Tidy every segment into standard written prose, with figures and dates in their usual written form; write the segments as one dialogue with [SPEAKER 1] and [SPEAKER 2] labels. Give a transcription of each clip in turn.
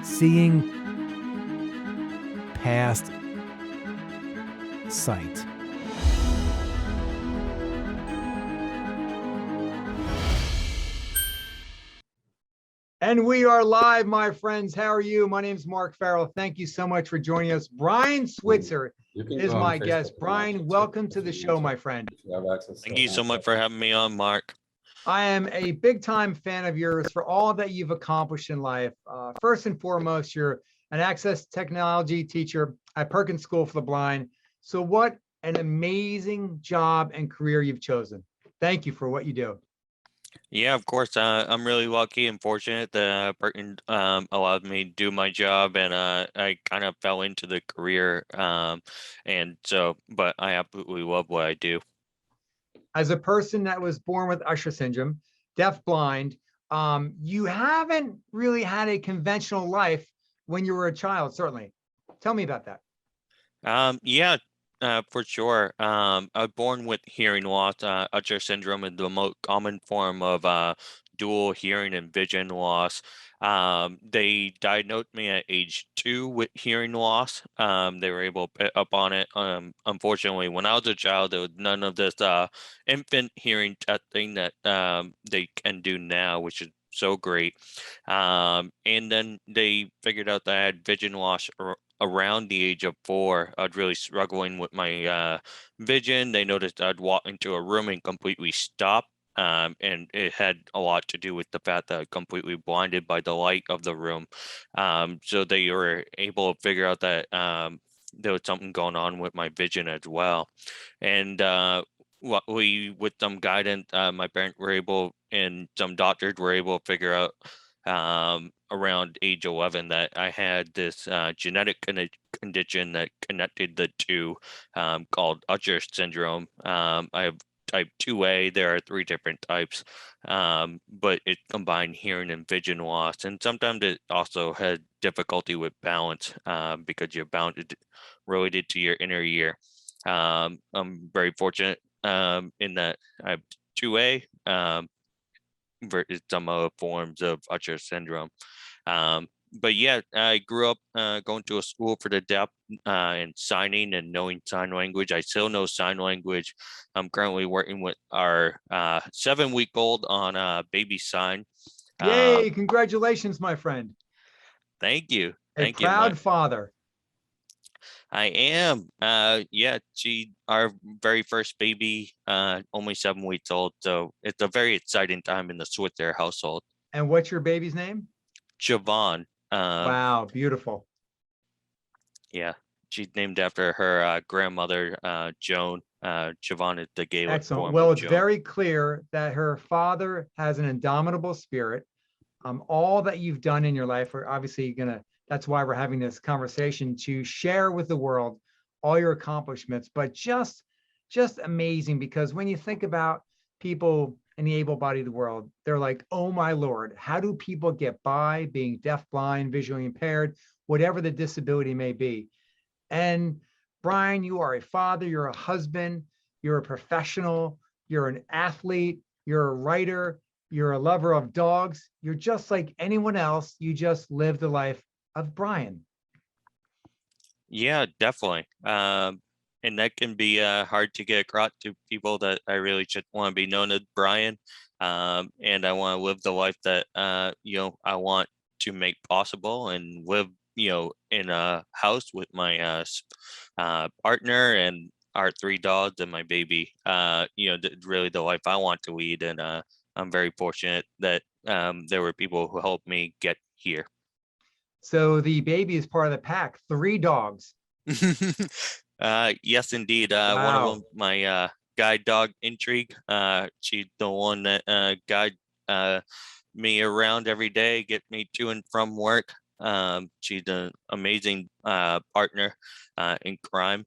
[SPEAKER 1] seeing past sight. And we are live, my friends. How are you? My name is Mark Farrell. Thank you so much for joining us. Brian Switzer is my guest. Brian, welcome to the show, my friend.
[SPEAKER 2] Thank you so much for having me on, Mark.
[SPEAKER 1] I am a big time fan of yours for all that you've accomplished in life. First and foremost, you're an access technology teacher at Perkins School for the Blind. So what an amazing job and career you've chosen. Thank you for what you do.
[SPEAKER 2] Yeah, of course. I'm really lucky and fortunate that Perkins allowed me to do my job, and I kind of fell into the career. But I absolutely love what I do.
[SPEAKER 1] As a person that was born with Usher syndrome, deaf-blind, you haven't really had a conventional life when you were a child, certainly. Tell me about that.
[SPEAKER 2] Yeah, for sure. I was born with hearing loss. Usher syndrome is the most common form of dual hearing and vision loss. They diagnosed me at age 2 with hearing loss. They were able to pick up on it. Unfortunately, when I was a child, there was none of this infant hearing testing that they can do now, which is so great. And then they figured out that I had vision loss around the age of 4. I was really struggling with my vision. They noticed I'd walk into a room and completely stop. And it had a lot to do with the fact that I was completely blinded by the light of the room. So they were able to figure out that there was something going on with my vision as well. And luckily, with some guidance, my parents were able, and some doctors were able to figure out around age 11 that I had this genetic condition that connected the two, called Usher syndrome. I have type 2A. There are 3 different types, but it combined hearing and vision loss. And sometimes it also had difficulty with balance because you're bounded related to your inner ear. I'm very fortunate in that I have 2A. Some other forms of Usher syndrome. But yeah, I grew up going to a school for the deaf and signing and knowing sign language. I still know sign language. I'm currently working with our 7-week-old on baby sign.
[SPEAKER 1] Yay, congratulations, my friend.
[SPEAKER 2] Thank you.
[SPEAKER 1] A proud father.
[SPEAKER 2] I am. Yeah, our very first baby, only 7 weeks old. So it's a very exciting time in the Switzer household.
[SPEAKER 1] And what's your baby's name?
[SPEAKER 2] Javon.
[SPEAKER 1] Wow, beautiful.
[SPEAKER 2] Yeah, she's named after her grandmother, Joan. Javon is the Gaelic
[SPEAKER 1] Excellent.
[SPEAKER 2] form
[SPEAKER 1] Well,
[SPEAKER 2] of
[SPEAKER 1] it's
[SPEAKER 2] Joan.
[SPEAKER 1] very clear that her father has an indomitable spirit. All that you've done in your life are obviously that's why we're having this conversation, to share with the world all your accomplishments, but just amazing, because when you think about people in the able-bodied world, they're like, oh my Lord, how do people get by being deaf, blind, visually impaired, whatever the disability may be? And Brian, you are a father, you're a husband, you're a professional, you're an athlete, you're a writer, you're a lover of dogs. You're just like anyone else. You just live the life of Brian.
[SPEAKER 2] Yeah, definitely. And that can be hard to get across to people, that I really just want to be known as Brian. And I want to live the life that, I want to make possible, and live, in a house with my partner and our 3 dogs and my baby. Really the life I want to lead. And I'm very fortunate that there were people who helped me get here.
[SPEAKER 1] So the baby is part of the pack, 3 dogs.
[SPEAKER 2] Yes, indeed.
[SPEAKER 1] Wow.
[SPEAKER 2] One of them, my guide dog, Intrigue. She's the one that guides me around every day, get me to and from work. She's an amazing partner in crime.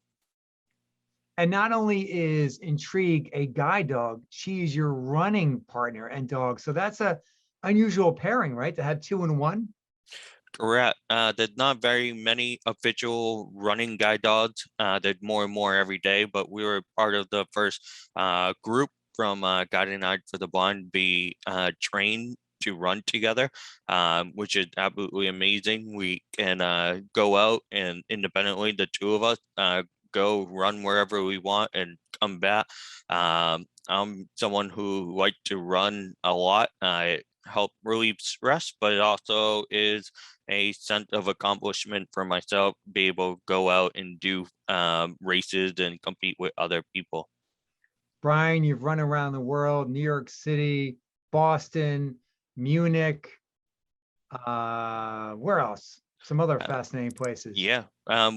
[SPEAKER 1] And not only is Intrigue a guide dog, she's your running partner and dog. So that's a unusual pairing, right? To have 2 in 1.
[SPEAKER 2] Correct. There's not very many official running guide dogs. There's more and more every day, but we were part of the first group from Guiding Eyes for the Blind be trained to run together, which is absolutely amazing. We can go out and independently, the two of us, go run wherever we want and come back. I'm someone who like to run a lot. I help relieve stress, but it also is a sense of accomplishment for myself, be able to go out and do races and compete with other people.
[SPEAKER 1] Brian, you've run around the world, New York City, Boston, Munich, where else? Some other
[SPEAKER 2] Uh,
[SPEAKER 1] fascinating places.
[SPEAKER 2] yeah,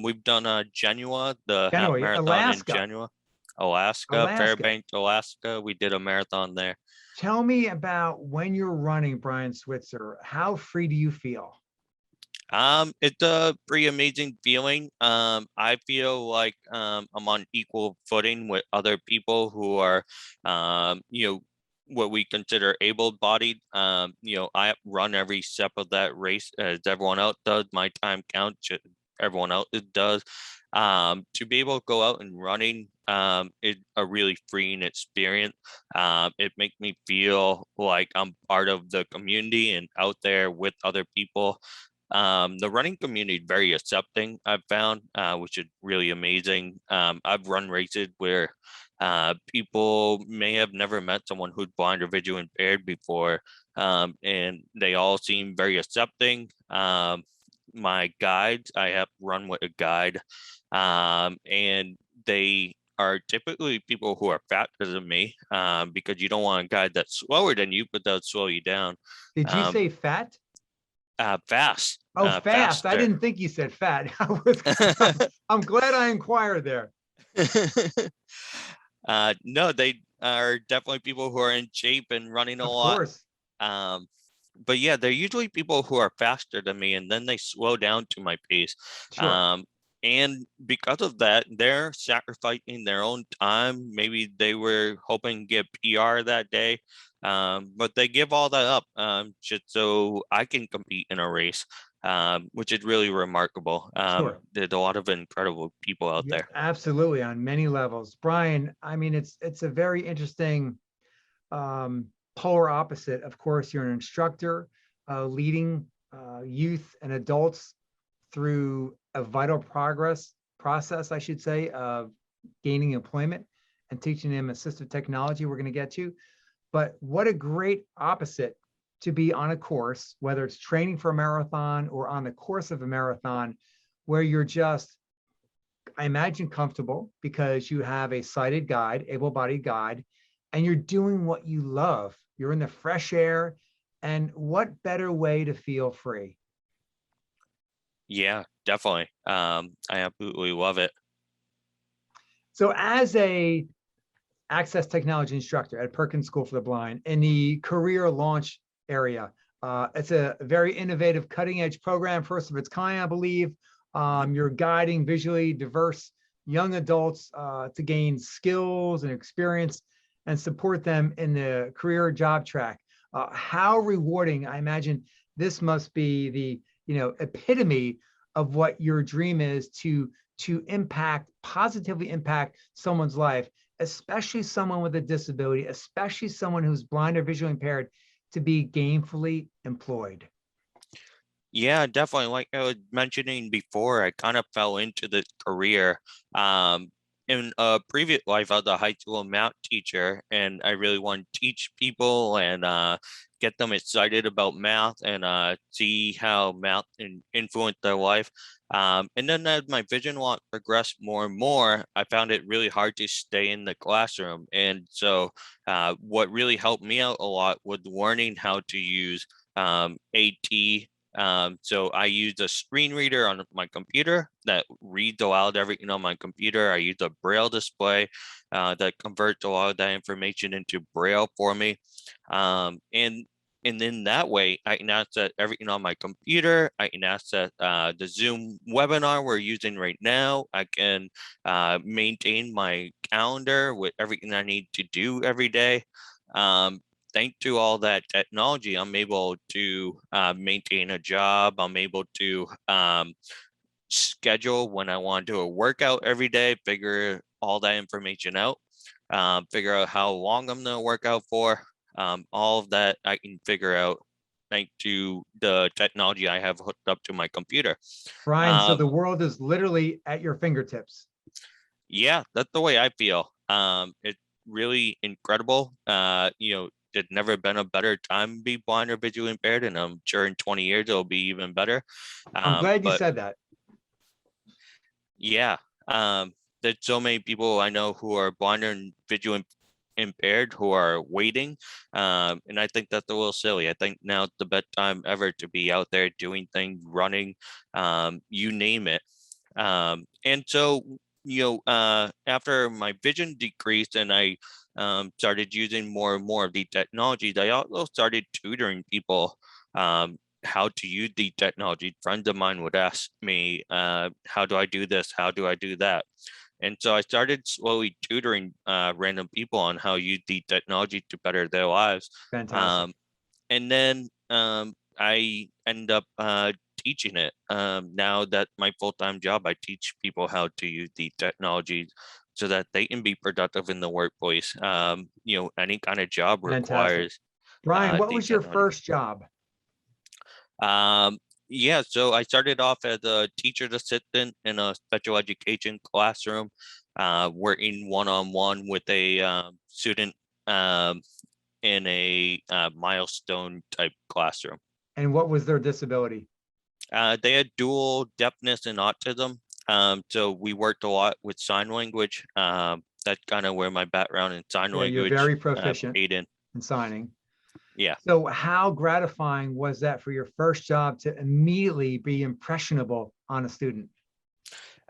[SPEAKER 2] we've done Genoa, the half
[SPEAKER 1] Genoa,
[SPEAKER 2] marathon in
[SPEAKER 1] Alaska,
[SPEAKER 2] Genoa, Alaska,
[SPEAKER 1] Alaska.
[SPEAKER 2] Fairbanks, Alaska. We did a marathon there.
[SPEAKER 1] Tell me about when you're running, Brian Switzer. How free do you feel?
[SPEAKER 2] It's a pretty amazing feeling. I feel like I'm on equal footing with other people who are, what we consider able-bodied. I run every step of that race as everyone else does. My time counts, everyone else does. To be able to go out and running is a really freeing experience. It makes me feel like I'm part of the community and out there with other people. The running community is very accepting, I've found, which is really amazing. I've run races where people may have never met someone who's blind or visually impaired before, and they all seem very accepting. My guides, I have run with a guide, and they are typically people who are faster than me, because you don't want a guide that's slower than you, but they'll slow you down.
[SPEAKER 1] Did you
[SPEAKER 2] Um,
[SPEAKER 1] say fat?
[SPEAKER 2] Fast,
[SPEAKER 1] Oh, fast. I
[SPEAKER 2] faster.
[SPEAKER 1] didn't think you said fat. I'm glad I inquired there.
[SPEAKER 2] No, they are definitely people who are in shape and running a
[SPEAKER 1] Of
[SPEAKER 2] lot.
[SPEAKER 1] course.
[SPEAKER 2] Um, but yeah, they're usually people who are faster than me, and then they slow down to my pace.
[SPEAKER 1] Sure.
[SPEAKER 2] Um, and because of that, they're sacrificing their own time. Maybe they were hoping to get PR that day, but they give all that up, just so I can compete in a race, which is really remarkable.
[SPEAKER 1] Sure.
[SPEAKER 2] There's a lot of incredible people out
[SPEAKER 1] Yeah,
[SPEAKER 2] there.
[SPEAKER 1] absolutely on many levels. Brian, I mean, it's a very interesting um, polar opposite. Of course, you're an instructor leading youth and adults through a vital progress process, I should say, of gaining employment and teaching them assistive technology we're going to get to. But what a great opposite to be on a course, whether it's training for a marathon or on the course of a marathon, where you're just, I imagine, comfortable because you have a sighted guide, able-bodied guide, and you're doing what you love. You're in the fresh air. And what better way to feel free?
[SPEAKER 2] Yeah, definitely. I absolutely love it.
[SPEAKER 1] So as a access technology instructor at Perkins School for the Blind in the career launch area, it's a very innovative, cutting edge program, first of its kind, I believe.
[SPEAKER 2] Mhm.
[SPEAKER 1] You're guiding visually diverse young adults to gain skills and experience and support them in the career job track. How rewarding, I imagine this must be the epitome of what your dream is to impact, positively impact someone's life, especially someone with a disability, especially someone who's blind or visually impaired, to be gainfully employed.
[SPEAKER 2] Yeah, definitely. Like I was mentioning before, I kind of fell into this career. Um, in a previous life, I was a high school math teacher, and I really want to teach people and get them excited about math and see how math influence their life. And then as my vision loss progressed more and more, I found it really hard to stay in the classroom. And so, what really helped me out a lot was learning how to use AT. So I use a screen reader on my computer that reads aloud everything on my computer. I use a braille display that converts a lot of that information into braille for me. And then that way I can access everything on my computer. I can access the Zoom webinar we're using right now. I can maintain my calendar with everything I need to do every day. Um, Thanks to all that technology, I'm able to maintain a job. I'm able to schedule when I want to do a workout every day, figure all that information out, figure out how long I'm going to work out for. All of that I can figure out thanks to the technology I have hooked up to my computer.
[SPEAKER 1] Brian, so
[SPEAKER 2] Um,
[SPEAKER 1] the world is literally at your fingertips.
[SPEAKER 2] yeah, that's the way I feel. It's really incredible. There's never been a better time to be blind or visually impaired, and I'm sure in 20 years it'll be even better.
[SPEAKER 1] I'm glad you
[SPEAKER 2] But
[SPEAKER 1] said that.
[SPEAKER 2] yeah, there's so many people I know who are blind and visually impaired who are waiting. And I think that's a little silly. I think now's the best time ever to be out there doing things, running, you name it. And so, after my vision decreased and I started using more and more of the technologies, I also started tutoring people how to use the technology. Friends of mine would ask me, how do I do this? How do I do that? And so I started slowly tutoring random people on how to use the technology to better their lives.
[SPEAKER 1] Fantastic.
[SPEAKER 2] Um, and then I end up teaching it. Now that my full-time job, I teach people how to use the technology so that they can be productive in the workplace. Any kind of job
[SPEAKER 1] Fantastic.
[SPEAKER 2] requires
[SPEAKER 1] Brian, what
[SPEAKER 2] the
[SPEAKER 1] was your
[SPEAKER 2] technology.
[SPEAKER 1] first job?
[SPEAKER 2] Yeah, so I started off as a teacher's assistant in a special education classroom, working one-on-one with a student um, in a milestone type classroom.
[SPEAKER 1] And what was their disability?
[SPEAKER 2] They had dual deafness and autism. So we worked a lot with sign language. That's kind of where my background in sign
[SPEAKER 1] Yeah, you're
[SPEAKER 2] language
[SPEAKER 1] very proficient
[SPEAKER 2] paid in.
[SPEAKER 1] in signing.
[SPEAKER 2] Yeah.
[SPEAKER 1] So how gratifying was that for your first job to immediately be impressionable on a student?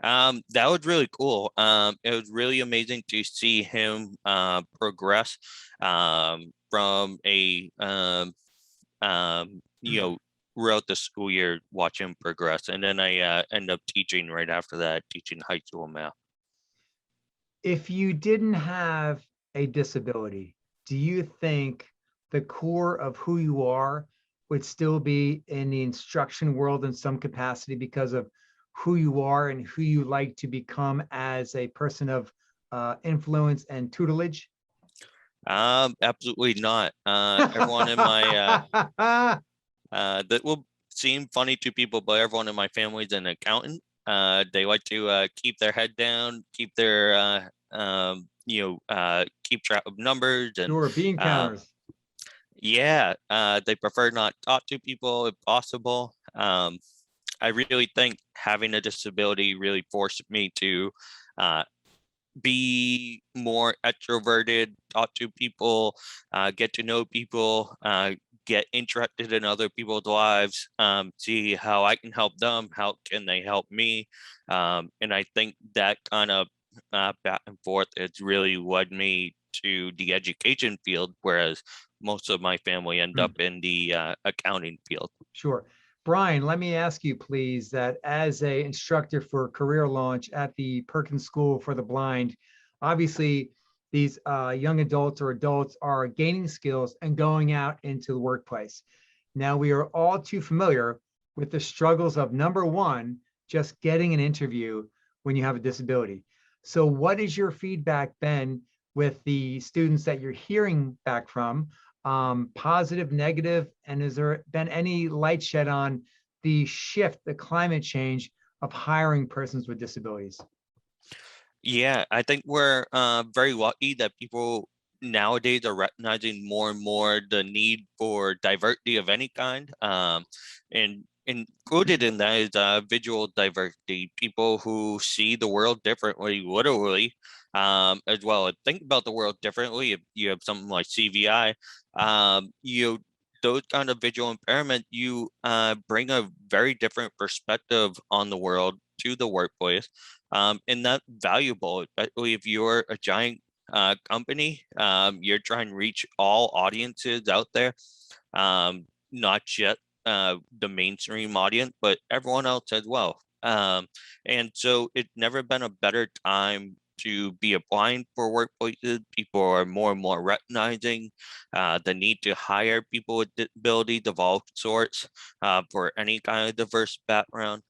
[SPEAKER 2] That was really cool. It was really amazing to see him progress from a throughout the school year, watch him progress, and then I end up teaching right after that, teaching high school math.
[SPEAKER 1] If you didn't have a disability, do you think the core of who you are would still be in the instruction world in some capacity because of who you are and who you like to become as a person of influence and tutelage?
[SPEAKER 2] Absolutely not. Everyone in my that will seem funny to people, but everyone in my family is an accountant. They like to keep their head down, keep their keep track of numbers, and
[SPEAKER 1] Sure, bean
[SPEAKER 2] uh,
[SPEAKER 1] counters.
[SPEAKER 2] yeah, they prefer not talk to people if possible. I really think having a disability really forced me to uh, be more extroverted, talk to people, get to know people, get interested in other people's lives, see how I can help them, how can they help me. And I think that kind of back and forth has really led me to the education field, whereas most of my family end up in the accounting field.
[SPEAKER 1] Sure. Brian, let me ask you, please, that as a instructor for career launch at the Perkins School for the Blind, obviously these young adults or adults are gaining skills and going out into the workplace. Now, we are all too familiar with the struggles of number one, just getting an interview when you have a disability. So what is your feedback been with the students that you're hearing back from, positive, negative, and has there been any light shed on the shift, the climate change of hiring persons with disabilities?
[SPEAKER 2] Yeah, I think we're very lucky that people nowadays are recognizing more and more the need for diversity of any kind. And included in that is visual diversity, people who see the world differently, literally, as well. And think about the world differently. If you have something like CVI, those kind of visual impairment, you bring a very different perspective on the world to the workplace, and that's valuable, especially if you're a giant company. You're trying to reach all audiences out there, not just the mainstream audience, but everyone else as well. And so it's never been a better time to be applying for workplaces. People are more and more recognizing the need to hire people with disabilities of all sorts for any kind of diverse background.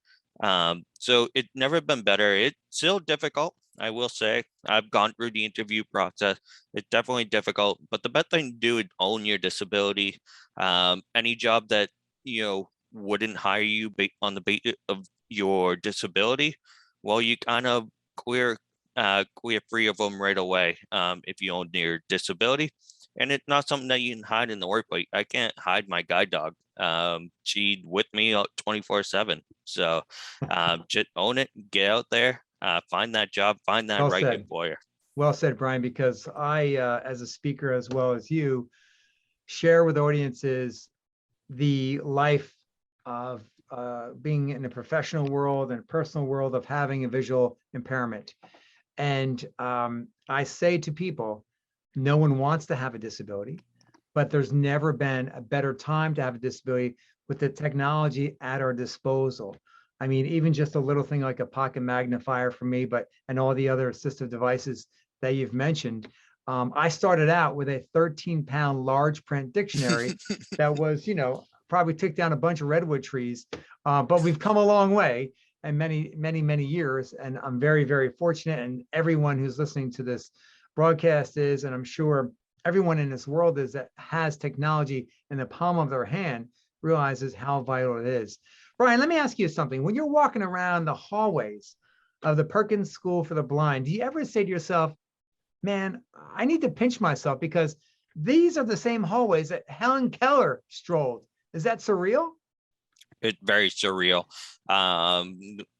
[SPEAKER 2] So it's never been better. It's still difficult. I will say I've gone through the interview process. It's definitely difficult, but the best thing to do is own your disability. Any job that wouldn't hire you on the basis of your disability, well, you kind of clear clear free of them right away. If you own your disability, and it's not something that you can hide in the workplace. I can't hide my guide dog. She with me 24/7. So just own it, get out there, find that job, find that
[SPEAKER 1] Well
[SPEAKER 2] right
[SPEAKER 1] said.
[SPEAKER 2] employer.
[SPEAKER 1] Well said, Brian, because I, as a speaker as well as you, share with audiences the life of being in a professional world and personal world of having a visual impairment. And I say to people, no one wants to have a disability, but there's never been a better time to have a disability with the technology at our disposal. I mean, even just a little thing like a pocket magnifier for me, but and all the other assistive devices that you've mentioned. I started out with a 13-pound large print dictionary that was, probably took down a bunch of redwood trees, but we've come a long way and many, many, many years. And I'm very, very fortunate. And everyone who's listening to this broadcast is, and I'm sure everyone in this world is that has technology in the palm of their hand realizes how vital it is. Brian, let me ask you something. When you're walking around the hallways of the Perkins School for the Blind, do you ever say to yourself, man, I need to pinch myself because these are the same hallways that Helen Keller strolled? Is that surreal?
[SPEAKER 2] It's very surreal.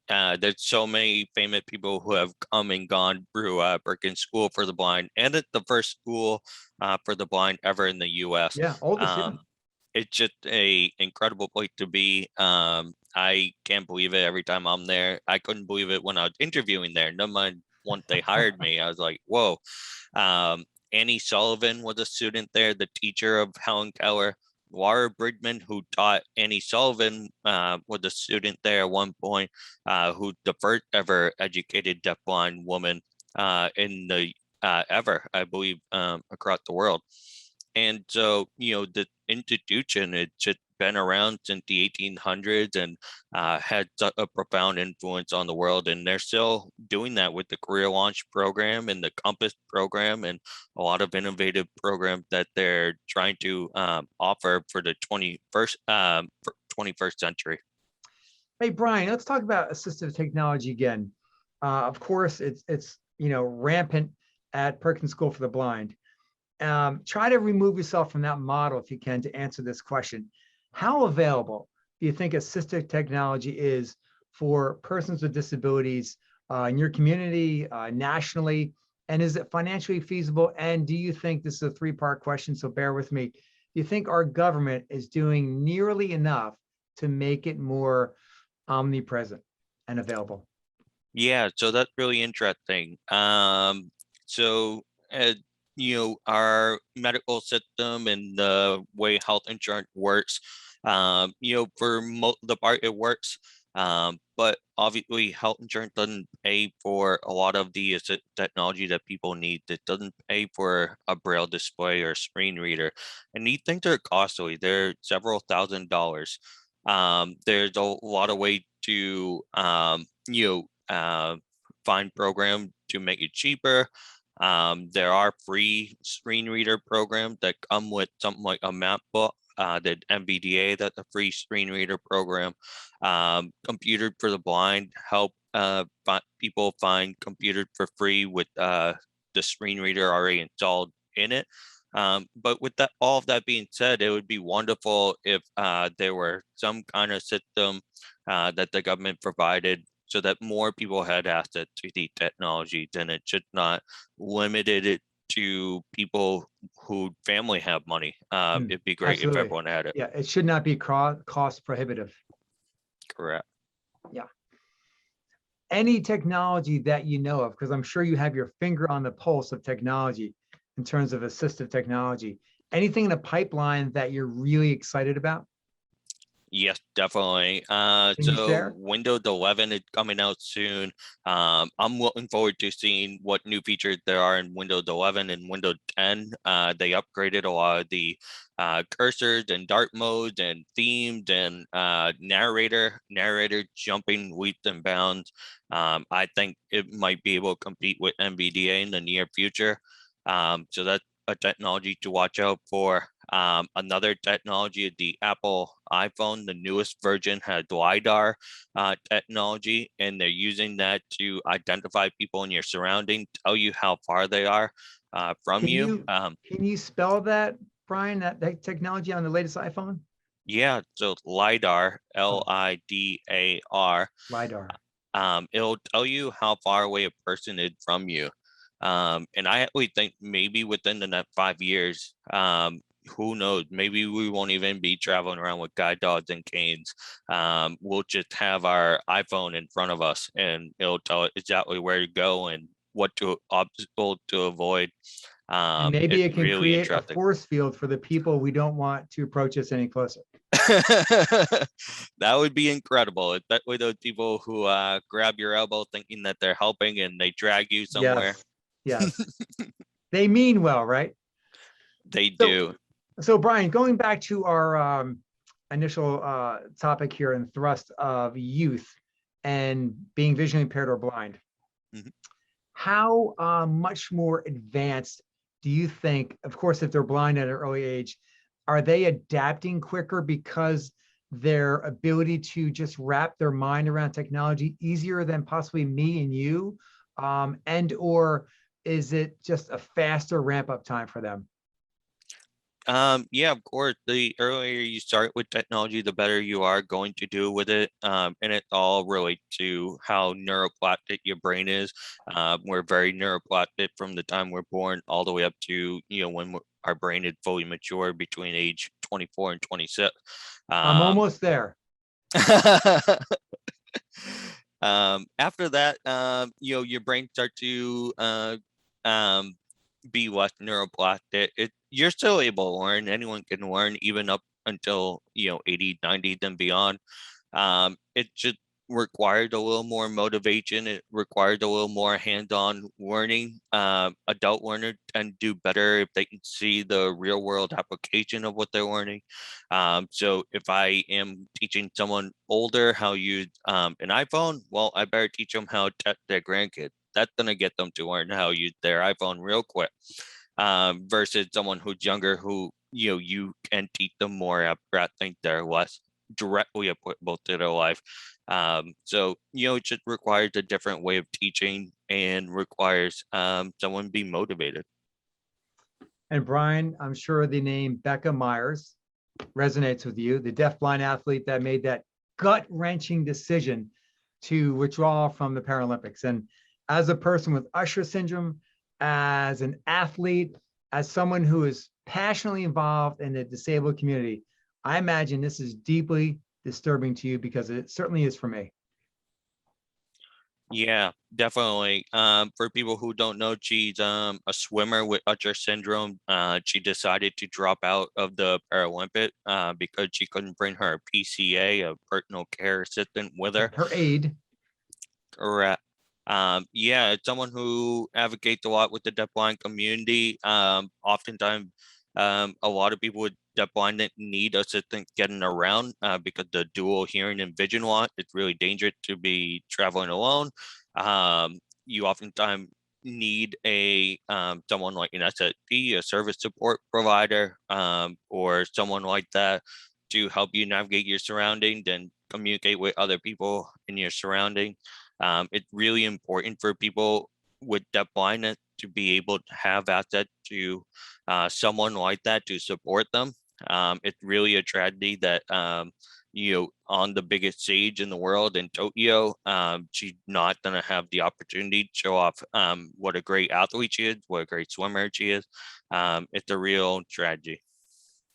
[SPEAKER 2] There's so many famous people who have come and gone through Berkman School for the Blind, and it's the first school for the blind ever in the U.S.
[SPEAKER 1] Yeah, oldest, yeah.
[SPEAKER 2] It's just a incredible place to be. I can't believe it every time I'm there. I couldn't believe it when I was interviewing there. Never mind once they hired me, I was like, whoa. Annie Sullivan was a student there, the teacher of Helen Keller. Laura Bridgman, who taught Annie Sullivan, was a student there at one point, who the first ever educated deafblind woman in the ever, I believe, across the world. And so, the institution had just been around since the 1800s and had a profound influence on the world. And they're still doing that with the Career Launch program and the Compass program and a lot of innovative programs that they're trying to offer for the 21st century.
[SPEAKER 1] Hey, Brian, let's talk about assistive technology again. Of course, it's rampant at Perkins School for the Blind. Try to remove yourself from that model if you can to answer this question. How available do you think assistive technology is for persons with disabilities in your community, nationally? And is it financially feasible? And do you think, this is a three-part question, so bear with me. Do you think our government is doing nearly enough to make it more omnipresent and available?
[SPEAKER 2] Yeah, so that's really interesting. So our medical system and the way health insurance works, for the part it works, but obviously health insurance doesn't pay for a lot of the technology that people need. It doesn't pay for a braille display or screen reader, and these things are costly. They're several $1,000s. There's a lot of way to find program to make it cheaper. There are free screen reader programs that come with something like a map book, the MVDA, that's a free screen reader program. Computer for the Blind help people find computers for free with the screen reader already installed in it. But with that, all of that being said, it would be wonderful if there were some kind of system that the government provided so that more people had access to the technology, and it should not limited it to people who family have money. It'd be great if
[SPEAKER 1] Absolutely.
[SPEAKER 2] everyone had it.
[SPEAKER 1] Yeah, it should not be cost prohibitive.
[SPEAKER 2] Correct.
[SPEAKER 1] Yeah. Any technology that you know of, because I'm sure you have your finger on the pulse of technology in terms of assistive technology. Anything in a pipeline that you're really excited about?
[SPEAKER 2] Yes, definitely.
[SPEAKER 1] Can you
[SPEAKER 2] So
[SPEAKER 1] share?
[SPEAKER 2] Windows 11 is coming out soon. I'm looking forward to seeing what new features there are in Windows 11 and Windows 10. They upgraded a lot of the cursors and dark modes and themes and narrator jumping leaps and bounds. I think it might be able to compete with NVDA in the near future. So that's a technology to watch out for. Another technology is the Apple iPhone. The newest version has LiDAR technology, and they're using that to identify people in your surrounding, tell you how far they are from
[SPEAKER 1] Can
[SPEAKER 2] you.
[SPEAKER 1] you can you spell that, Brian, that technology on the latest iPhone?
[SPEAKER 2] Yeah, so LiDAR,
[SPEAKER 1] Oh,
[SPEAKER 2] LIDAR,
[SPEAKER 1] LiDAR.
[SPEAKER 2] it'll tell you how far away a person is from you. And I actually think maybe within the next 5 years, who knows, maybe we won't even be traveling around with guide dogs and canes. We'll just have our iPhone in front of us and it'll tell it exactly where to go and what to obstacle to avoid.
[SPEAKER 1] And maybe
[SPEAKER 2] It's
[SPEAKER 1] it can
[SPEAKER 2] really
[SPEAKER 1] create a
[SPEAKER 2] interesting.
[SPEAKER 1] force field for the people we don't want to approach us any closer.
[SPEAKER 2] That would be incredible. That way, those people who grab your elbow thinking that they're helping and they drag you somewhere,
[SPEAKER 1] Yes. Yes. They mean well, right?
[SPEAKER 2] they
[SPEAKER 1] So,
[SPEAKER 2] do.
[SPEAKER 1] so Brian, going back to our initial topic here and thrust of youth and being visually impaired or blind,
[SPEAKER 2] Mhm.
[SPEAKER 1] how much more advanced do you think, of course, if they're blind at an early age, are they adapting quicker because their ability to just wrap their mind around technology easier than possibly me and you? And or is it just a faster ramp up time for them?
[SPEAKER 2] Yeah, of course. The earlier you start with technology, the better you are going to do with it. And it all relates to how neuroplastic your brain is. We're very neuroplastic from the time we're born all the way up to, when our brain is fully mature between age 24 and 26.
[SPEAKER 1] I'm
[SPEAKER 2] Um,
[SPEAKER 1] almost there.
[SPEAKER 2] After that, your brain start to um, be less neuroplastic. You're still able to learn. Anyone can learn, even up until 80, 90, and beyond. It just required a little more motivation. It required a little more hands-on learning. Adult learners tend to do better if they can see the real-world application of what they're learning. So if I am teaching someone older how to use an iPhone, well, I better teach them how to test their grandkids. That's gonna get them to learn how to use their iPhone real quick. Versus someone who's younger who you can teach them more abstract things that are less directly applicable to their life. So it just requires a different way of teaching and requires someone be motivated.
[SPEAKER 1] And Brian, I'm sure the name Becca Myers resonates with you, the deaf-blind athlete that made that gut-wrenching decision to withdraw from the Paralympics. And as a person with Usher syndrome, as an athlete, as someone who is passionately involved in the disabled community, I imagine this is deeply disturbing to you because it certainly is for me.
[SPEAKER 2] Yeah, definitely. For people who don't know, she's a swimmer with Usher syndrome. She decided to drop out of the Paralympic because she couldn't bring her PCA, a personal care assistant, with her.
[SPEAKER 1] Her aid.
[SPEAKER 2] Correct. Yeah, it's someone who advocates a lot with the deafblind community. Oftentimes, a lot of people with deafblindness need assistance getting around because the dual hearing and vision loss, it's really dangerous to be traveling alone. You oftentimes need a someone like an SSP, a service support provider, or someone like that to help you navigate your surroundings and communicate with other people in your surroundings. It's really important for people with deaf blindness to be able to have access to someone like that to support them. It's really a tragedy that on the biggest stage in the world in Tokyo, she's not going to have the opportunity to show off what a great athlete she is, what a great swimmer she is. It's a real tragedy.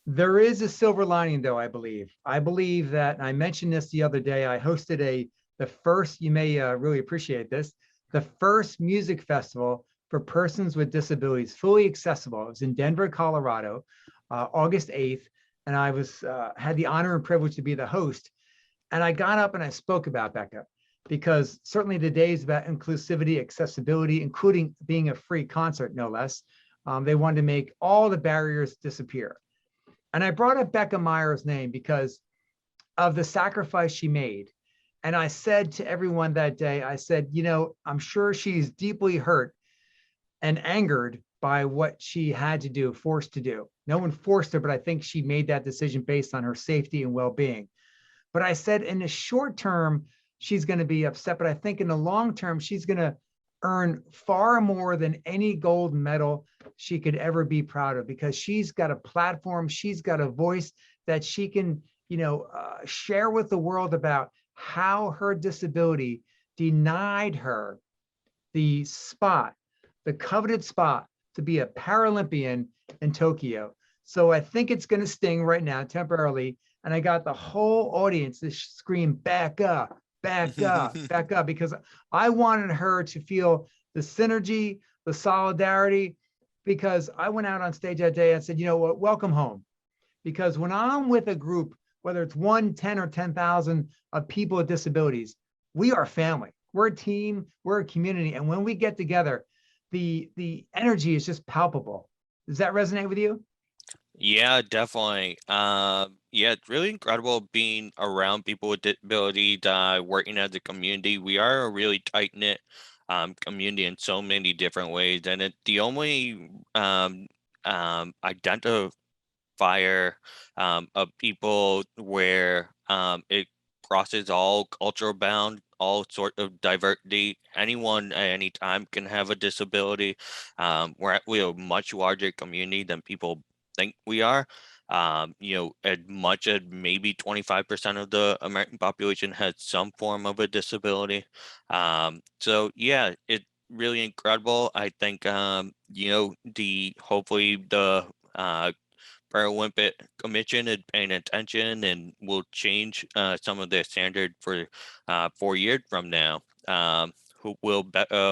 [SPEAKER 1] There is a silver lining, though, I believe. I believe that I mentioned this the other day. I hosted the first, you may really appreciate this, the first music festival for persons with disabilities, fully accessible. It was in Denver, Colorado, August 8th. and I was had the honor and privilege to be the host. And I got up and I spoke about Becca because certainly the days about inclusivity, accessibility, including being a free concert, no less, they wanted to make all the barriers disappear. And I brought up Becca Meyer's name because of the sacrifice she made. And I said to everyone that day, I said, you know, I'm sure she's deeply hurt and angered by what she had to do, forced to do. No one forced her, but I think she made that decision based on her safety and well being. But I said in the short term, she's going to be upset. But I think in the long term, she's going to earn far more than any gold medal she could ever be proud of, because she's got a platform, she's got a voice that she can, share with the world about how her disability denied her the spot, the coveted spot to be a Paralympian in Tokyo. So I think it's going to sting right now temporarily. And I got the whole audience to scream, back up, back up, back up, because I wanted her to feel the synergy, the solidarity, because I went out on stage that day and said, you know what, welcome home. Because when I'm with a group, whether it's 1, 10, or 10,000 of people with disabilities, we are family. We're a team, we're a community. And when we get together, the energy is just palpable. Does that resonate with you?
[SPEAKER 2] Yeah, definitely. Yeah, it's really incredible being around people with disabilities, working as a community. We are a really tight knit community in so many different ways, and the only identifier of people where it crosses all cultural bound, all sort of diversity. Anyone at any time can have a disability. We're a much larger community than people think we are. As much as maybe 25% of the American population has some form of a disability. So yeah, it's really incredible. I think the hopefully the Paralympic Commission is paying attention and will change some of their standard for 4 years from now. Who will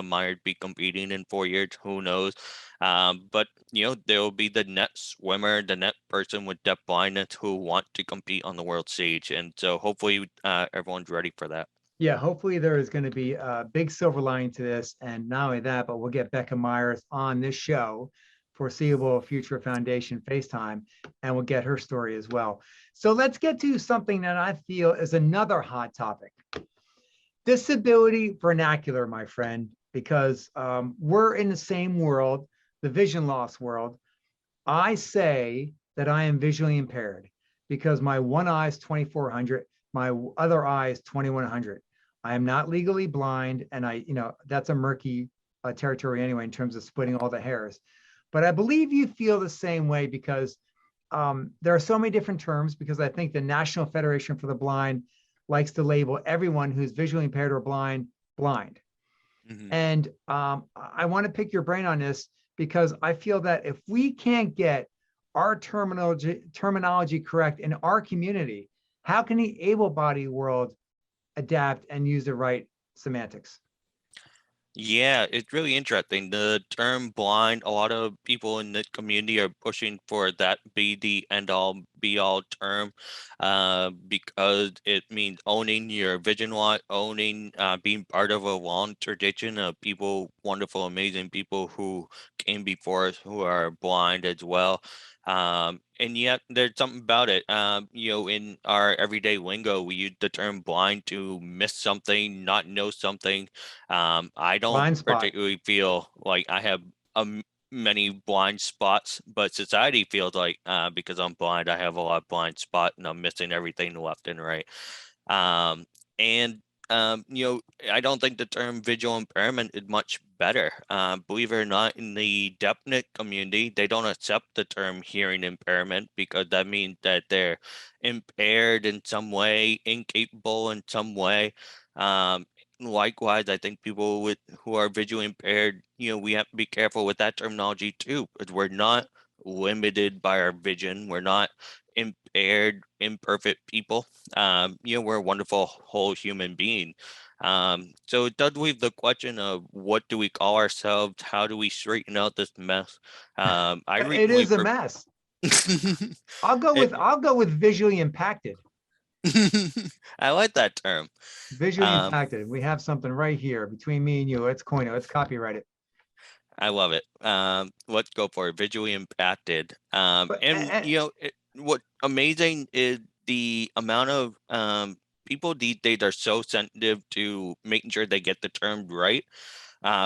[SPEAKER 2] Meyer be competing in 4 years? Who knows? But there will be the next swimmer, the next person with deaf blindness who want to compete on the world stage, and so hopefully everyone's ready for that.
[SPEAKER 1] Yeah, hopefully there is going to be a big silver lining to this. And not only that, but we'll get Becca Myers on this show, Foreseeable Future Foundation FaceTime, and we'll get her story as well. So let's get to something that I feel is another hot topic. Disability vernacular, my friend, because we're in the same world, the vision loss world. I say that I am visually impaired because my one eye is 2400, my other eye is 2100. I am not legally blind, and that's a murky territory anyway in terms of splitting all the hairs. But I believe you feel the same way because there are so many different terms, because I think the National Federation for the Blind likes to label everyone who's visually impaired or blind, blind.
[SPEAKER 2] Mhm.
[SPEAKER 1] And I want to pick your brain on this because I feel that if we can't get our terminology correct in our community, how can the able-bodied world adapt and use the right semantics?
[SPEAKER 2] Yeah, it's really interesting. The term blind, a lot of people in the community are pushing for that be the end all be all term, because it means owning your vision lot, owning, being part of a long tradition of people, wonderful, amazing people who came before us who are blind as well. And yet there's something about it. In our everyday lingo, we use the term blind to miss something, not know something. I don't
[SPEAKER 1] Blind spot.
[SPEAKER 2] particularly feel like I have many blind spots, but society feels like because I'm blind, I have a lot of blind spot and I'm missing everything left and right. Um, and I don't think the term visual impairment is much better. Believe it or not, in the deafness community, they don't accept the term hearing impairment because that means that they're impaired in some way, incapable in some way. Um, Likewise, I think people who are visually impaired, we have to be careful with that terminology too, because we're not limited by our vision. We're not impaired, imperfect people. We're a wonderful whole human being. So it does leave the question of what do we call ourselves? How do we straighten out this mess? I
[SPEAKER 1] It
[SPEAKER 2] recently
[SPEAKER 1] is a mess.
[SPEAKER 2] It-
[SPEAKER 1] I'll go with visually impacted.
[SPEAKER 2] I like that term.
[SPEAKER 1] Visually
[SPEAKER 2] Um,
[SPEAKER 1] impacted. We have something right here between me and you. Let's coin it. Let's copyright it.
[SPEAKER 2] I love it. Let's go for it. Visually impacted.
[SPEAKER 1] But
[SPEAKER 2] And what amazing is the amount of people these days are so sensitive to making sure they get the term right,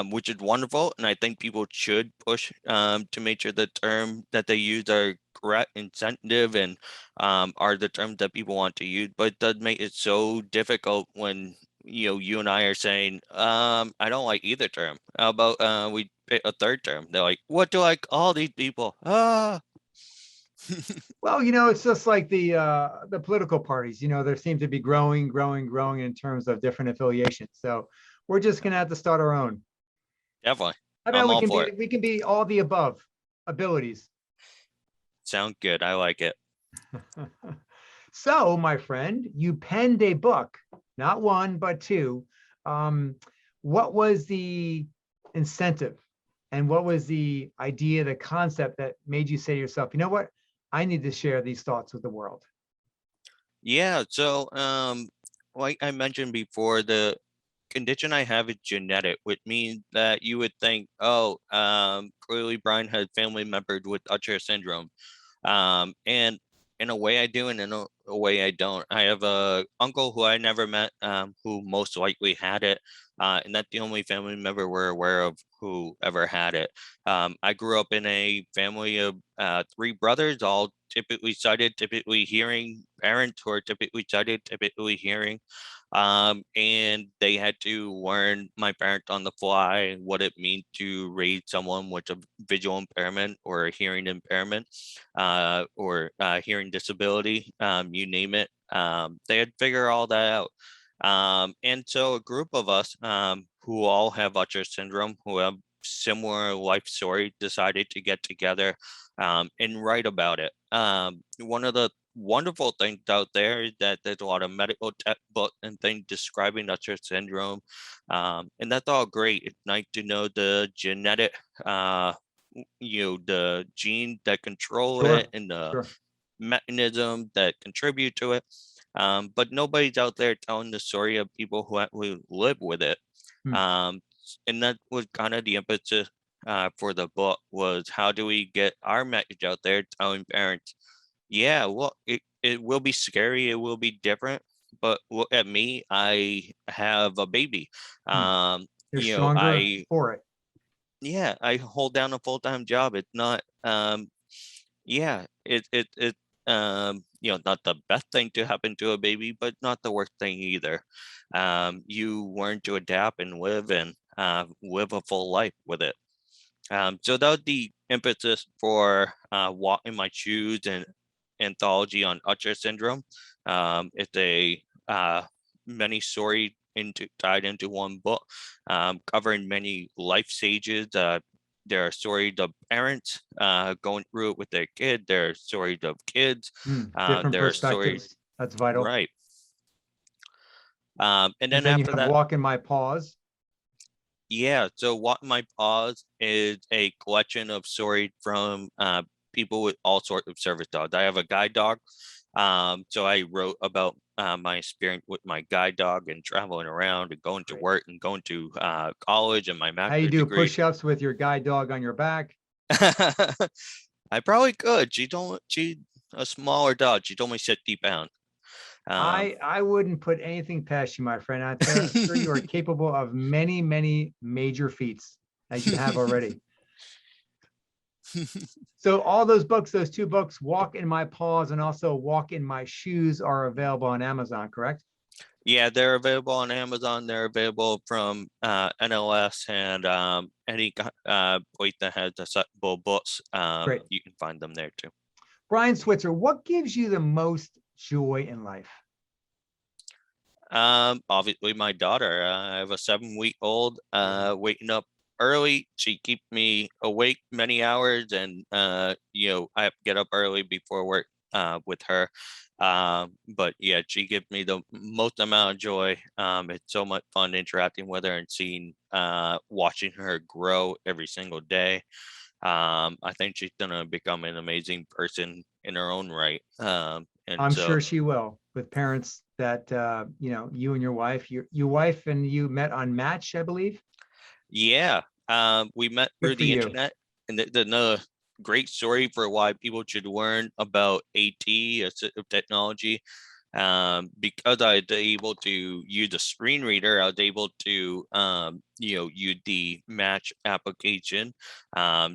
[SPEAKER 2] which is wonderful. And I think people should push to make sure the term that they use are correct and sensitive and are the terms that people want to use. But it does make it so difficult when you and I are saying, I don't like either term. How about we pick a third term? They're like, what do I call these people? Ah.
[SPEAKER 1] well, it's just like the political parties. There seem to be growing in terms of different affiliations. So we're just gonna have to start our own.
[SPEAKER 2] Definitely.
[SPEAKER 1] I bet
[SPEAKER 2] I'm all for it.
[SPEAKER 1] we can be all the above abilities.
[SPEAKER 2] Sound good. I like it.
[SPEAKER 1] So, my friend, you penned a book, not one, but two. Um, what was the incentive and what was the idea, the concept that made you say to yourself, you know what? I need to share these thoughts with the world.
[SPEAKER 2] Yeah, so like I mentioned before, the condition I have is genetic, which means that you would think, oh, clearly Brian had family members with Usher syndrome. And in a way I do, and in a way I don't. I have a uncle who I never met, who most likely had it, and that's the only family member we're aware of who ever had it. I grew up in a family of three brothers, all typically sighted, typically hearing, parents who are typically sighted, typically hearing. And they had to learn, my parents on the fly, what it means to raise someone with a visual impairment or a hearing impairment, or hearing disability, you name it. They had to figure all that out. And so a group of us who all have Usher syndrome, who have similar life story, decided to get together and write about it. One of the wonderful things out there is that there's a lot of medical textbooks and things describing Usher syndrome, and that's all great. It's nice to know the genetic, the genes that control it
[SPEAKER 1] Sure,
[SPEAKER 2] and the
[SPEAKER 1] sure.
[SPEAKER 2] mechanism that contribute to it. But nobody's out there telling the story of people who actually live with it.
[SPEAKER 1] Hmm.
[SPEAKER 2] Um, and that was kind of the impetus for the book, was how do we get our message out there telling parents, yeah, well, it will be scary, it will be different, but look at me, I have a baby.
[SPEAKER 1] Hmm.
[SPEAKER 2] Um,
[SPEAKER 1] You're stronger
[SPEAKER 2] I
[SPEAKER 1] for it.
[SPEAKER 2] yeah, I hold down a full-time job. It's not yeah, not the best thing to happen to a baby, but not the worst thing either. You learn to adapt and live a full life with it. So that was the impetus for Walking My Shoes and Anthology on Usher syndrome. It's a many story tied into one book, covering many life stages. There are stories of parents going through it with their kid. There are stories of kids.
[SPEAKER 1] Hmm. Different
[SPEAKER 2] There are stories,
[SPEAKER 1] perspectives. That's vital.
[SPEAKER 2] right? And
[SPEAKER 1] And
[SPEAKER 2] then
[SPEAKER 1] then you
[SPEAKER 2] after
[SPEAKER 1] have
[SPEAKER 2] that,
[SPEAKER 1] walk in my paws.
[SPEAKER 2] yeah, so What My Paws is a collection of stories from people with all sorts of service dogs. I have a guide dog. So I wrote about my experience with my guide dog and traveling around and going to
[SPEAKER 1] Great.
[SPEAKER 2] work and going to college and my
[SPEAKER 1] How you
[SPEAKER 2] master's
[SPEAKER 1] do
[SPEAKER 2] degree.
[SPEAKER 1] push-ups with your guide dog on your back?
[SPEAKER 2] I probably could. She a smaller dog. She's only 60 pounds. Um,
[SPEAKER 1] I wouldn't put anything past you, my friend. I'm sure you are capable of many major feats as you have already. So all those books, those two books, Walk in My Paws and also Walk in My Shoes, are available on Amazon, correct?
[SPEAKER 2] Yeah, they're available on Amazon. They're available from NLS and any place that has accessible books.
[SPEAKER 1] Great.
[SPEAKER 2] You can find them there too.
[SPEAKER 1] Brian Switzer, what gives you the most joy in life?
[SPEAKER 2] Obviously, my daughter. I have a 7-week-old. Waking up early. She keeps me awake many hours, and I have to get up early before work with her. But yeah, she gives me the most amount of joy. It's so much fun interacting with her and watching her grow every single day. I think she's gonna become an amazing person in her own right. And
[SPEAKER 1] I'm
[SPEAKER 2] so,
[SPEAKER 1] sure she will, with parents that, you and your wife and you met on Match, I believe.
[SPEAKER 2] yeah, we met
[SPEAKER 1] Good
[SPEAKER 2] through
[SPEAKER 1] for
[SPEAKER 2] the
[SPEAKER 1] you.
[SPEAKER 2] internet, and another great story for why people should learn about AT, assistive technology. Because I was able to use a screen reader, I was able to, use the Match application.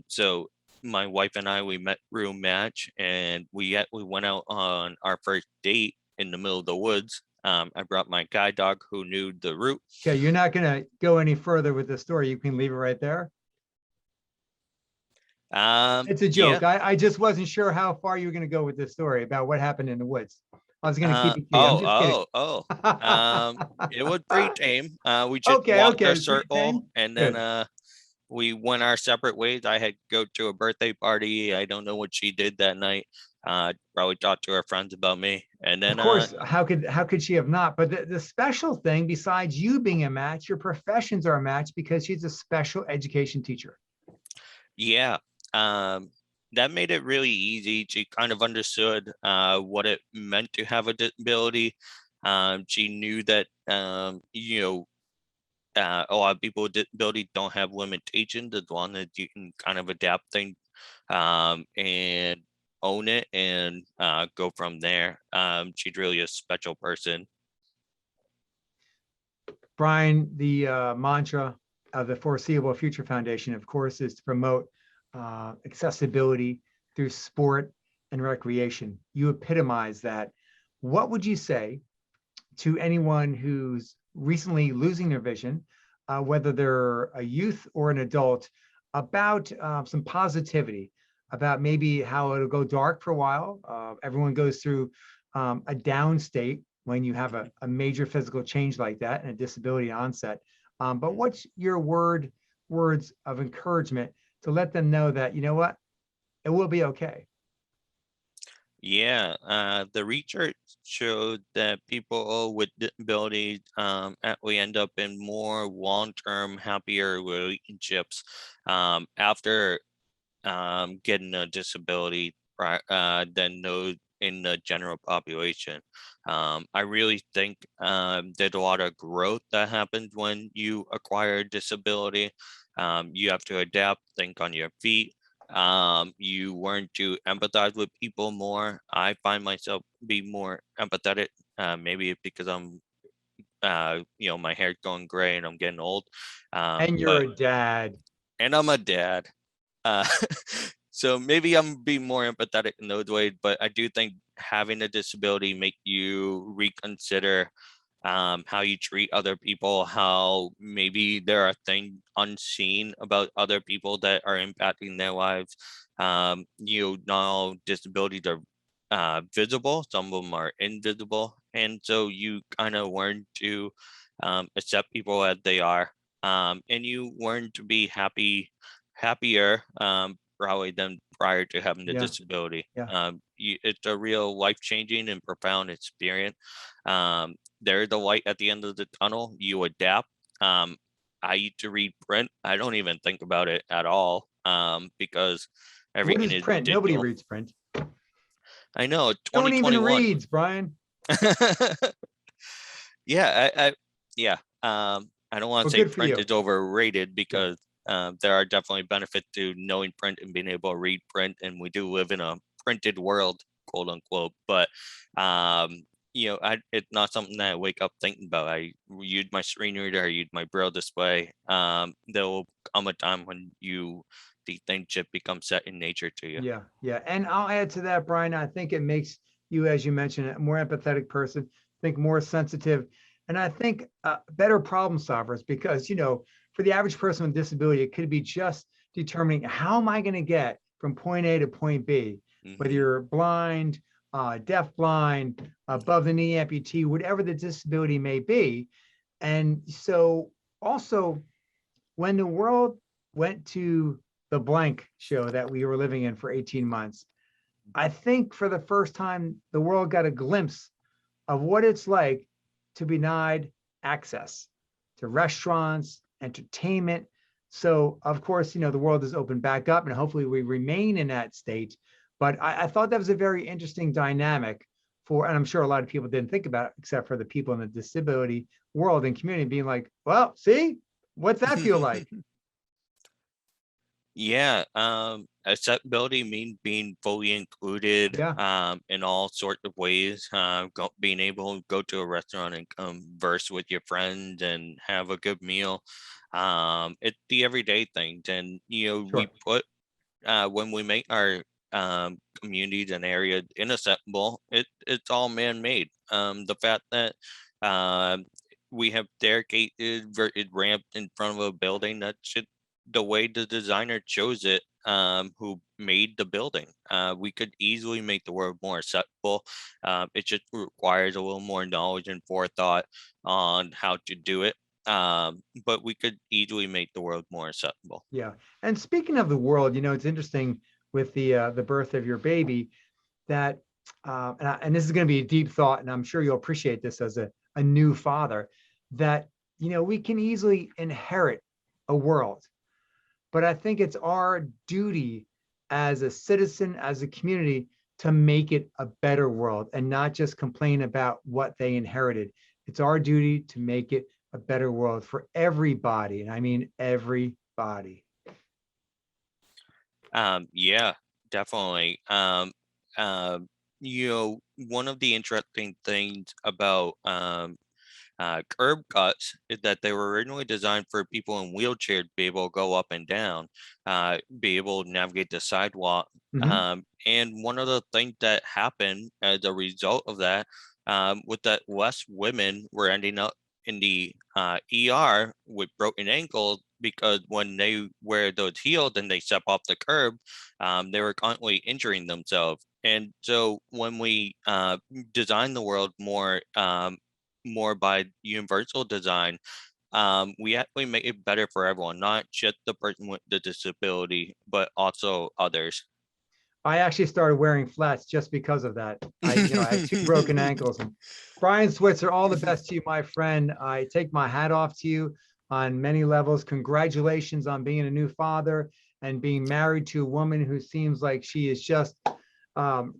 [SPEAKER 2] So my wife and I, we met through Match, and we went out on our first date in the middle of the woods. I brought my guide dog who knew the route.
[SPEAKER 1] Okay, you're not gonna go any further with the story. You can leave it right there. It's a
[SPEAKER 2] Yeah.
[SPEAKER 1] joke. I just wasn't sure how far you were gonna go with this story about what happened in the woods. I was gonna keep it to you. I'm
[SPEAKER 2] Oh,
[SPEAKER 1] just kidding.
[SPEAKER 2] oh, oh. It was pretty tame. We just
[SPEAKER 1] Okay,
[SPEAKER 2] walked our
[SPEAKER 1] okay, pretty
[SPEAKER 2] circle,
[SPEAKER 1] tame.
[SPEAKER 2] and then
[SPEAKER 1] Good.
[SPEAKER 2] we went our separate ways. I had to go to a birthday party. I don't know what she did that night. Probably talked to her friends about me, and
[SPEAKER 1] Of
[SPEAKER 2] then
[SPEAKER 1] course, how could she have not? But the special thing, besides you being a match, your professions are a match because she's a special education teacher.
[SPEAKER 2] yeah, that made it really easy. She kind of understood what it meant to have a disability. She knew that a lot of people with disability don't have limitations as long as you can kind of adapt things, and own it, and go from there. She's really a special person.
[SPEAKER 1] Brian, the mantra of the Foreseeable Future Foundation, of course, is to promote accessibility through sport and recreation. You epitomize that. What would you say to anyone who's recently losing their vision, whether they're a youth or an adult, about some positivity, about maybe how it'll go dark for a while? Everyone goes through a down state when you have a major physical change like that and a disability onset. But what's your words of encouragement to let them know that, you know what, it will be okay?
[SPEAKER 2] Yeah, the research showed that people with disabilities actually end up in more long-term, happier relationships after getting a disability than those in the general population. I really think there's a lot of growth that happens when you acquire a disability. You have to adapt, think on your feet. You learn to empathize with people more. I find myself be more empathetic. Maybe it's because I'm, my hair's going gray and I'm getting old.
[SPEAKER 1] And you're
[SPEAKER 2] But
[SPEAKER 1] a dad.
[SPEAKER 2] and I'm a dad. Uh, so maybe I'm being more empathetic in those ways, but I do think having a disability make you reconsider how you treat other people, how maybe there are things unseen about other people that are impacting their lives. Not all disabilities are visible, some of them are invisible. And so you kind of learn to accept people as they are. And you learn to be happier, probably than prior to having the
[SPEAKER 1] Yeah,
[SPEAKER 2] disability.
[SPEAKER 1] yeah.
[SPEAKER 2] It's a real life-changing and profound experience. There's a light at the end of the tunnel. You adapt. Um, I used to read print. I don't even think about it at all, because
[SPEAKER 1] What
[SPEAKER 2] everything
[SPEAKER 1] is
[SPEAKER 2] is
[SPEAKER 1] print? Nobody
[SPEAKER 2] digital.
[SPEAKER 1] reads print.
[SPEAKER 2] I know,
[SPEAKER 1] No one even
[SPEAKER 2] 2021.
[SPEAKER 1] reads, Brian.
[SPEAKER 2] Yeah, yeah. I don't want
[SPEAKER 1] Well,
[SPEAKER 2] to say
[SPEAKER 1] good for
[SPEAKER 2] print
[SPEAKER 1] you.
[SPEAKER 2] is overrated,
[SPEAKER 1] Yeah.
[SPEAKER 2] because there are definitely benefits to knowing print and being able to read print, and we do live in a printed world, quote unquote. But it's not something that I wake up thinking about. I use my screen reader, I use my braille display. There will come a time when these things should become set in nature to you.
[SPEAKER 1] Yeah, yeah. And I'll add to that, Brian. I think it makes you, as you mentioned, a more empathetic person, think more sensitive, and I think better problem solvers because, for the average person with disability, it could be just determining how am I going to get from point A to point B, whether
[SPEAKER 2] Hmm.
[SPEAKER 1] you're blind, deaf blind, above the knee amputee, whatever the disability may be. And so also when the world went to the blank show that we were living in for 18 months, I think for the first time, the world got a glimpse of what it's like to be denied access to restaurants, entertainment, So of course, the world is opened back up and hopefully we remain in that state. But I thought that was a very interesting dynamic for, and I'm sure a lot of people didn't think about it, except for the people in the disability world and community being like, well, see, what's that feel like?
[SPEAKER 2] Yeah, acceptability means being fully included
[SPEAKER 1] Yeah,
[SPEAKER 2] in all sorts of ways. Being able to go to a restaurant and converse with your friends and have a good meal. It's the everyday things, and we
[SPEAKER 1] sure.
[SPEAKER 2] put when we make our communities and areas inaccessible, it's all man-made. The fact that um, we have staircases, verted ramp in front of a building, that's just the way the designer chose it. Who made the building? We could easily make the world more acceptable. It just requires a little more knowledge and forethought on how to do it. But we could easily make the world more acceptable.
[SPEAKER 1] Yeah. And speaking of the world, it's interesting with the birth of your baby that, and this is going to be a deep thought, and I'm sure you'll appreciate this as a new father, that, we can easily inherit a world, but I think it's our duty as a citizen, as a community, to make it a better world and not just complain about what they inherited. It's our duty to make it a better world for everybody. And I mean, everybody.
[SPEAKER 2] Yeah, definitely. One of the interesting things about curb cuts is that they were originally designed for people in wheelchairs to be able to go up and down, be able to navigate the sidewalk.
[SPEAKER 1] Mhm.
[SPEAKER 2] And one of the things that happened as a result of that was that less women were ending up in the ER with broken ankles because when they wear those heels and they step off the curb, they were constantly injuring themselves. And so when we design the world more by universal design, we actually make it better for everyone, not just the person with the disability, but also others.
[SPEAKER 1] I actually started wearing flats just because of that. I had two broken ankles. And Brian Switzer, all the best to you, my friend. I take my hat off to you on many levels. Congratulations on being a new father and being married to a woman who seems like she is just, um,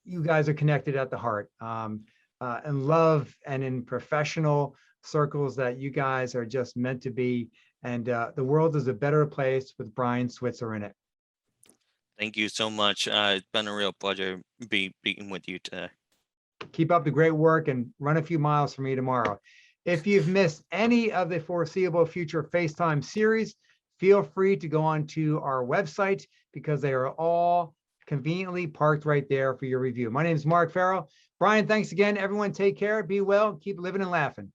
[SPEAKER 1] you guys are connected at the heart. In love and in professional circles, that you guys are just meant to be. And the world is a better place with Brian Switzer in it.
[SPEAKER 2] Thank you so much. It's been a real pleasure being with you today.
[SPEAKER 1] Keep up the great work and run a few miles for me tomorrow. If you've missed any of the Foreseeable Future FaceTime series, feel free to go on to our website because they are all conveniently parked right there for your review. My name is Mark Farrell. Brian, thanks again. Everyone, take care, be well, keep living and laughing.